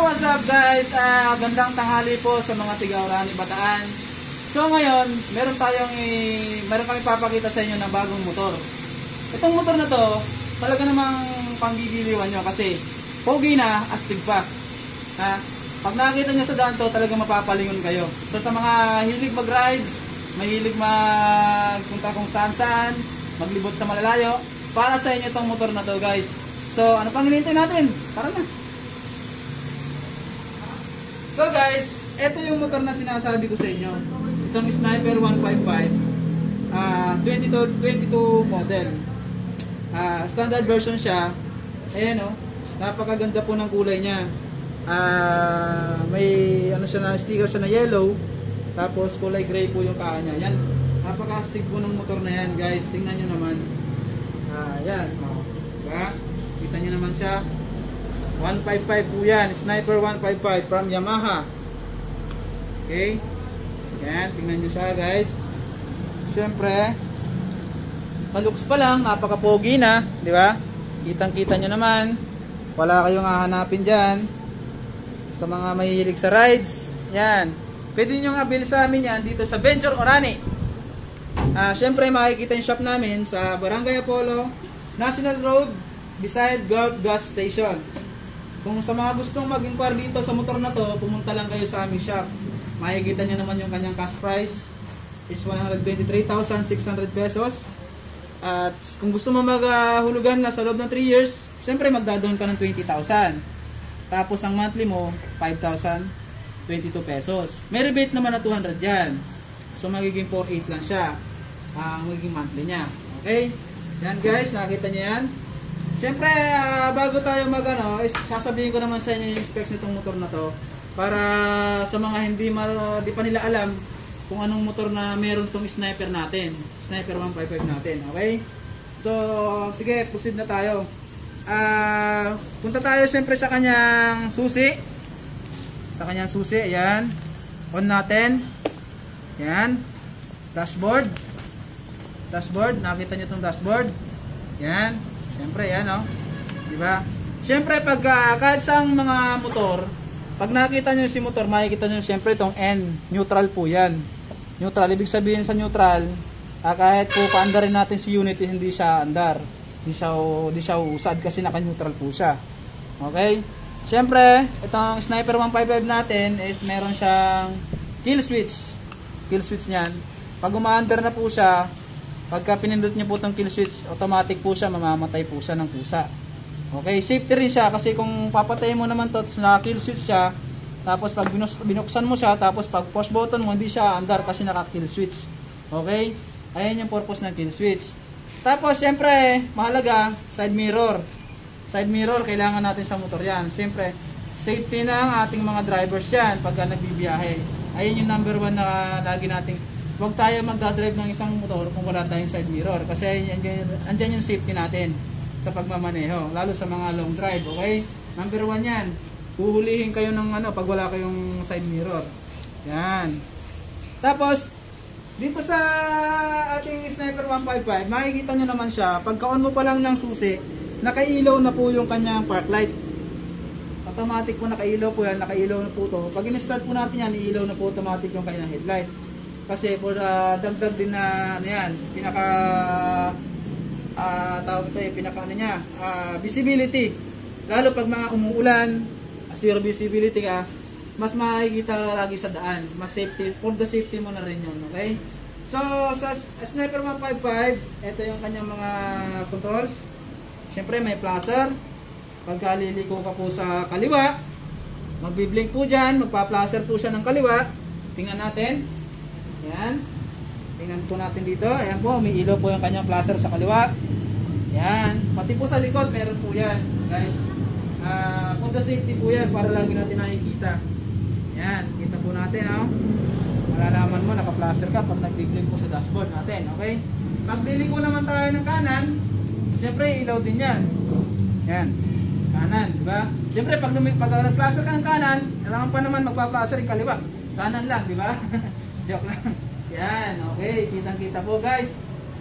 What's up guys? Gandang tanghali po sa mga tiga-Orani, Bataan. So ngayon, meron kami papakita sa inyo ng bagong motor. Itong motor na to, talaga namang panggigiliwan nyo kasi pogi na, astig pa. Ha? Pag nakita nyo sa daan to, talaga mapapalingon kayo. So sa mga hilig mag-rides, mahilig magpunta kung saan-saan, maglibot sa malalayo, para sa inyo itong motor na to guys. So ano pang hinihintay natin? Tara na! So guys, ito yung motor na sinasabi ko sa inyo. Itong Sniper 155 22 model. Standard version siya. Ayan o, napakaganda po ng kulay niya. May ano siya na, sticker siya na yellow. Tapos kulay gray po yung paa niya. Yan, napaka-astig po ng motor na yan guys. Tingnan nyo naman. Yan, diba? Kita nyo naman siya. 155 po yan, Sniper 155 from Yamaha. Okay, yan, tingnan nyo siya guys. Siyempre, sa looks pa lang, napaka-pogi na, di ba? Kitang-kita nyo naman. Wala kayong hahanapin dyan. Sa mga mahihilig sa rides, yan. Pwede nyo nga bil sa amin yan dito sa Venture Orani. Siyempre, makikita yung shop namin sa Barangay Apollo, National Road, beside Gulf Gas Station. Kung sa mga gustong mag-inquire dito sa motor na to, pumunta lang kayo sa aming shop. Makikita nyo naman yung kanyang cash price is 123,600 pesos. At kung gusto mo maghulugan na sa loob ng 3 years, syempre magdadon ka ng 20,000. Tapos ang monthly mo, 5,022 pesos. May rebate naman na 200 yan. So magiging 4,800 lang siya. Ang magiging monthly niya. Okay? Yan guys, nakita nyo yan. Siyempre, bago tayo sasabihin ko naman sa inyo yung specs nitong motor na to para sa mga di pa nila alam kung anong motor na meron tong Sniper natin, Sniper 155 natin, okay? So, sige, proceed na tayo. Punta tayo siyempre sa kanyang susi. Sa kanyang susi, ayan. On natin. Ayan. Dashboard. Dashboard, nakita nyo itong dashboard. Ayan. Siyempre, yan o. Diba? Siyempre, pag kahit sa mga motor, pag nakita nyo si motor, makikita nyo siyempre itong N. Neutral po yan. Neutral. Ibig sabihin sa neutral, kahit po paandarin natin si unit, hindi siya andar. Hindi siya usad kasi naka-neutral po siya. Okay? Siyempre, itong Sniper 155 natin is meron siyang kill switch. Kill switch niyan. Pag umaandar na po siya, pagka pinindot niyo po itong kill switch, automatic po siya, mamamatay po siya ng pusa. Okay, safety rin siya kasi kung papatayin mo naman to, na kill switch siya, tapos pag binuksan mo siya, tapos pag push button mo, hindi siya andar kasi naka kill switch. Okay, ayan yung purpose ng kill switch. Tapos syempre, mahalaga, side mirror. Side mirror, kailangan natin sa motor yan. Syempre, safety na ang ating mga drivers yan pagka nagbibiyahe. Ayan yung number 1 na lagi nating huwag tayo magdadrive ng isang motor kung wala tayong side mirror kasi andyan yung safety natin sa pagmamaneho, lalo sa mga long drive, okay? Number 1 yan. Huhulihin kayo ng pag wala kayong side mirror. Yan. Tapos, dito sa ating Sniper 155, makikita nyo naman siya, pagka-on mo pa lang ng susi, nakailaw na po yung kanyang park light. Automatic po nakailaw po yan, nakailaw na po to. Pag in-start po natin yan, iilaw na po automatic yung kanyang headlight. Kasi for dagdag din na yan, visibility. Lalo pag mga umuulan, zero visibility ka, mas makikita lagi sa daan. Mas safety, for the safety mo na rin yun, okay? So, sa Sniper 155, ito yung kanyang mga controls. Siyempre may placer. Pagka liliko ka po sa kaliwa, magbiblink po dyan, magpa-placer po siya ng kaliwa. Tingnan natin. Yan. Tingnan po natin dito. Ayan po, may ilaw po yung kanyang placer sa kaliwa. Yan. Pati po sa likod, meron po yan. Guys, for the safety po yan para lagi natin nakikita. Yan. Kita po natin, oh. Malalaman mo, naka-placer ka pag nag-big po sa dashboard natin. Okay? Pag liliko naman tayo ng kanan, siyempre, ilaw din yan. Yan. Kanan, diba? Siyempre, pag nag-placer ka ng kanan, kailangan pa naman magpa-placer yung kaliwa. Kanan lang, diba? Joke lang. Yan, okay. Kitang-kita po guys.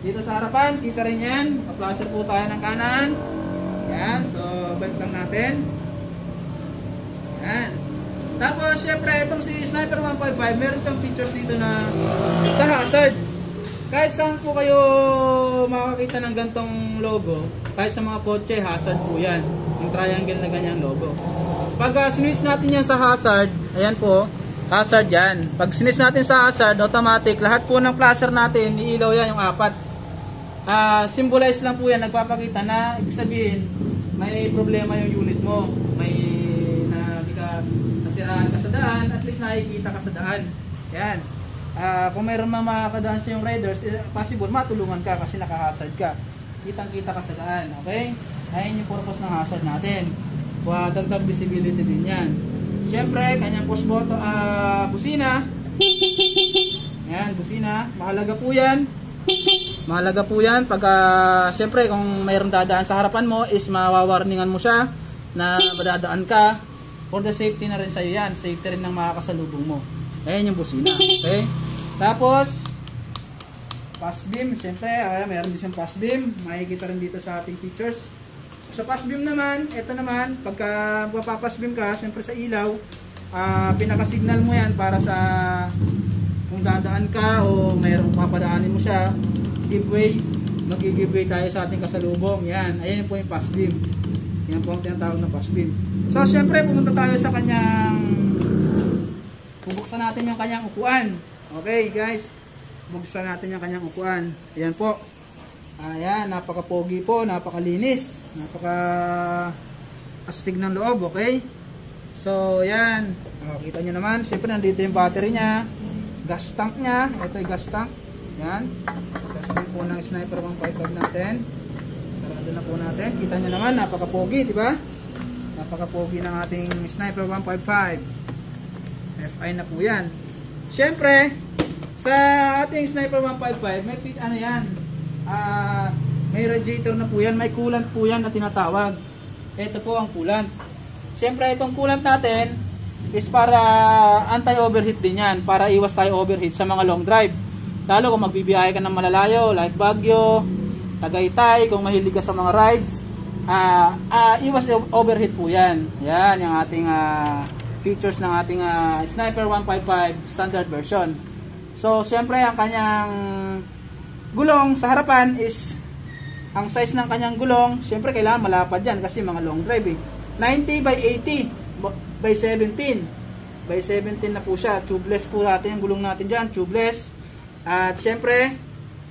Dito sa harapan, kita rin yan. Pa-placer po tayo ng kanan. Yan, so balik lang natin. Yan. syempre, itong si Sniper 155, meron siyang features dito na sa hazard. Kahit saan po kayo makakita ng gantong logo, kahit sa mga kotse, hazard po yan. Yung triangle na ganyang logo. Pag switch natin yan sa hazard, ayan po, hazard yan. Pag switch natin sa hazard, automatic, lahat po ng flasher natin, iilaw yan yung apat. Symbolize lang po yan, nagpapakita na, ibig sabihin, may problema yung unit mo. May nasiraan ka sa daan, at least nakikita ka sa daan. Yan. Kung mayroon makakadaan sa yung riders, possible matulungan ka kasi naka-hazard ka. Kitang-kita ka sa daan, okay? Ayun yung purpose ng hazard natin. Dagdag visibility din yan. Siyempre, kanyang push button, busina. Yan, busina. Mahalaga po yan. Mahalaga po yan. Pag, siyempre, kung mayroong dadaan sa harapan mo, is mawawarningan mo siya na madadaan ka. For the safety na rin sa'yo yan. Safety rin ng makakasalubong mo. Ayan yung busina. Okay? Tapos, pass beam. Siyempre, mayroon din siyang pass beam. Makikita rin dito sa ating features. Sa pass beam naman, ito naman, pagka papapass beam ka, siyempre sa ilaw, pinaka-signal mo yan para sa kung dadaan ka o mayroong papadaanin mo siya, giveaway, mag-giveaway tayo sa ating kasalubong. Yan, ayan po yung pass beam. Yan po ang tinatawag na pass beam. So, siyempre, pumunta tayo sa kanyang, bubuksan natin yung kanyang upuan. Okay, guys. Buksan natin yung kanyang upuan. Ayan po. Ayan, napaka-pogi po, napakalinis. Napaka-astig ng loob, okay? So, ayan. Kita nyo naman, siyempre nandito yung battery niya. Gas tank niya. Ito yung gas tank. Ayan. Gas tank po ng Sniper 155 natin. Sarado na po natin. Kita nyo naman, napaka-pogi, diba? Napaka-pogi ng ating Sniper 155. FI na po yan. Siyempre, sa ating Sniper 155, may ano yan, may radiator na po yan, may coolant po yan na tinatawag. Ito po ang coolant. Siyempre, itong coolant natin is para anti-overheat din yan, para iwas tayo overheat sa mga long drive. Lalo kung magbibiyahe ka ng malalayo, like Baguio, Tagaytay, kung mahilig ka sa mga rides, iwas overheat po yan. Yan, yung ating features ng ating Sniper 155 standard version. So, siyempre, ang kanyang gulong sa harapan is, ang size ng kanyang gulong, siyempre, kailangan malapad yan kasi mga long drive eh. 90 by 80 by 17. By 17 na po siya. Tubeless po natin yung gulong natin dyan. Tubeless. At siyempre,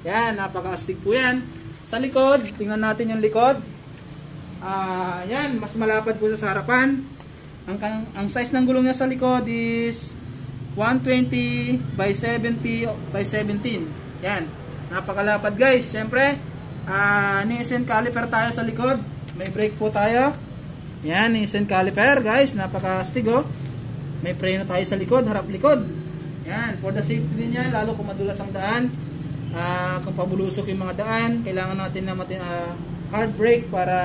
yan, napaka-astig po yan. Sa likod, tingnan natin yung likod. Yan, mas malapad po sa harapan. Ang size ng gulong niya sa likod is 120 by 70 by 17. Yan. Napakalapad guys. Siyempre, Nissan caliper tayo sa likod. May brake po tayo. Yan, Nissan caliper guys. Napaka-astig oh. May preno tayo sa likod, harap likod. Yan, for the safety din yan. Lalo kung madulas ang daan. Kung pabulusok yung mga daan, kailangan natin na hard brake para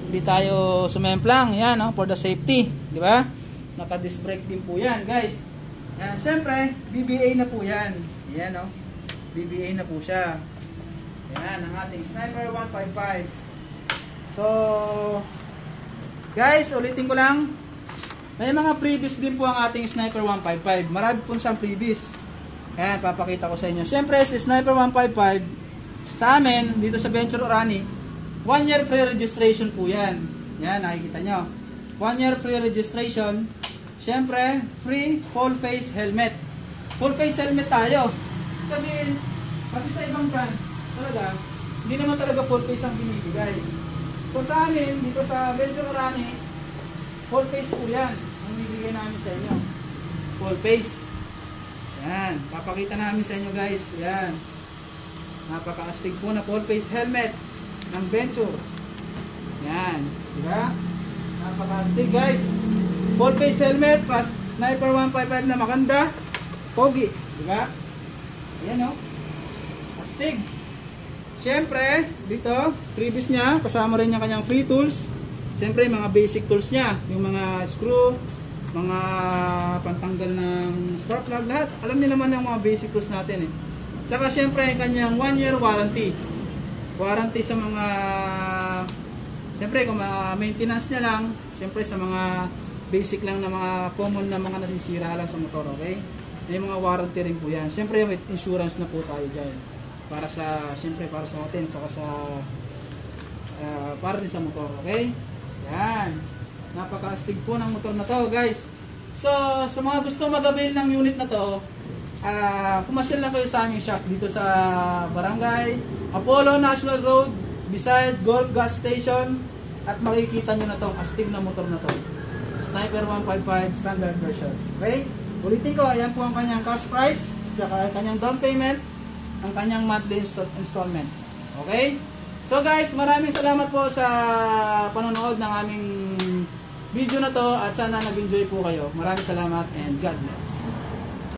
hindi tayo sumemplang. Yan, oh, for the safety, di ba? Naka-disc brake din po yan, guys. Yan, syempre, BBA na po yan. Yan, oh. BBA na po siya. Yan, ang ating Sniper 155. So, guys, ulitin ko lang. May mga previous din po ang ating Sniper 155. Marami po siyang previous. Ayan, papakita ko sa inyo. Syempre, si Sniper 155, sa amin, dito sa Venture Orani, 1 year free registration po yan. Yan, nakikita nyo. 1 year free registration. Syempre, free full face helmet. Full face helmet tayo. Sabihin, kasi sa ibang brand, talaga, hindi naman talaga full face ang binibigay. So sa amin, dito sa Venture Orani, full face po yan. Ang bibigay namin sa inyo. Full face. Yan. Papakita namin sa inyo guys. Yan. Napaka-astig po na full face helmet ng Venture. Yan. Diba? Napaka-astig guys. Full face helmet plus Sniper 155 na maganda. Pogi. Diba? Ayan o. Astig. Siyempre, dito, previous niya, kasama rin yung kanyang free tools. Siyempre, mga basic tools niya. Yung mga screw, mga pantanggal ng spark plug, lahat. Alam niyo naman yung mga basic tools natin eh. Tsaka siyempre, yung kanyang 1 year warranty. Warranty sa mga, siyempre, kung maintenance niya lang, siyempre sa mga basic lang na mga common na mga nasisira lang sa motor, okay? May mga warranty rin po yan. Siyempre may insurance na po tayo dyan. Para sa, siyempre para sa atin, saka sa para din sa motor, okay? Yan. Napaka-astig po ng motor na to, guys. So, sa mga gusto mag-avail ng unit na to, pumasyal lang kayo sa aming shop dito sa Barangay Apollo National Road, beside Golf Gas Station, at makikita nyo na tong astig na motor na to. Sniper 155 standard version. Okay? Ulitin ko, ayan po ang kanyang cash price, saka kanyang down payment, ang kanyang monthly installment. Okay? So guys, maraming salamat po sa panonood ng aming video na to at sana nag-enjoy po kayo. Maraming salamat and God bless.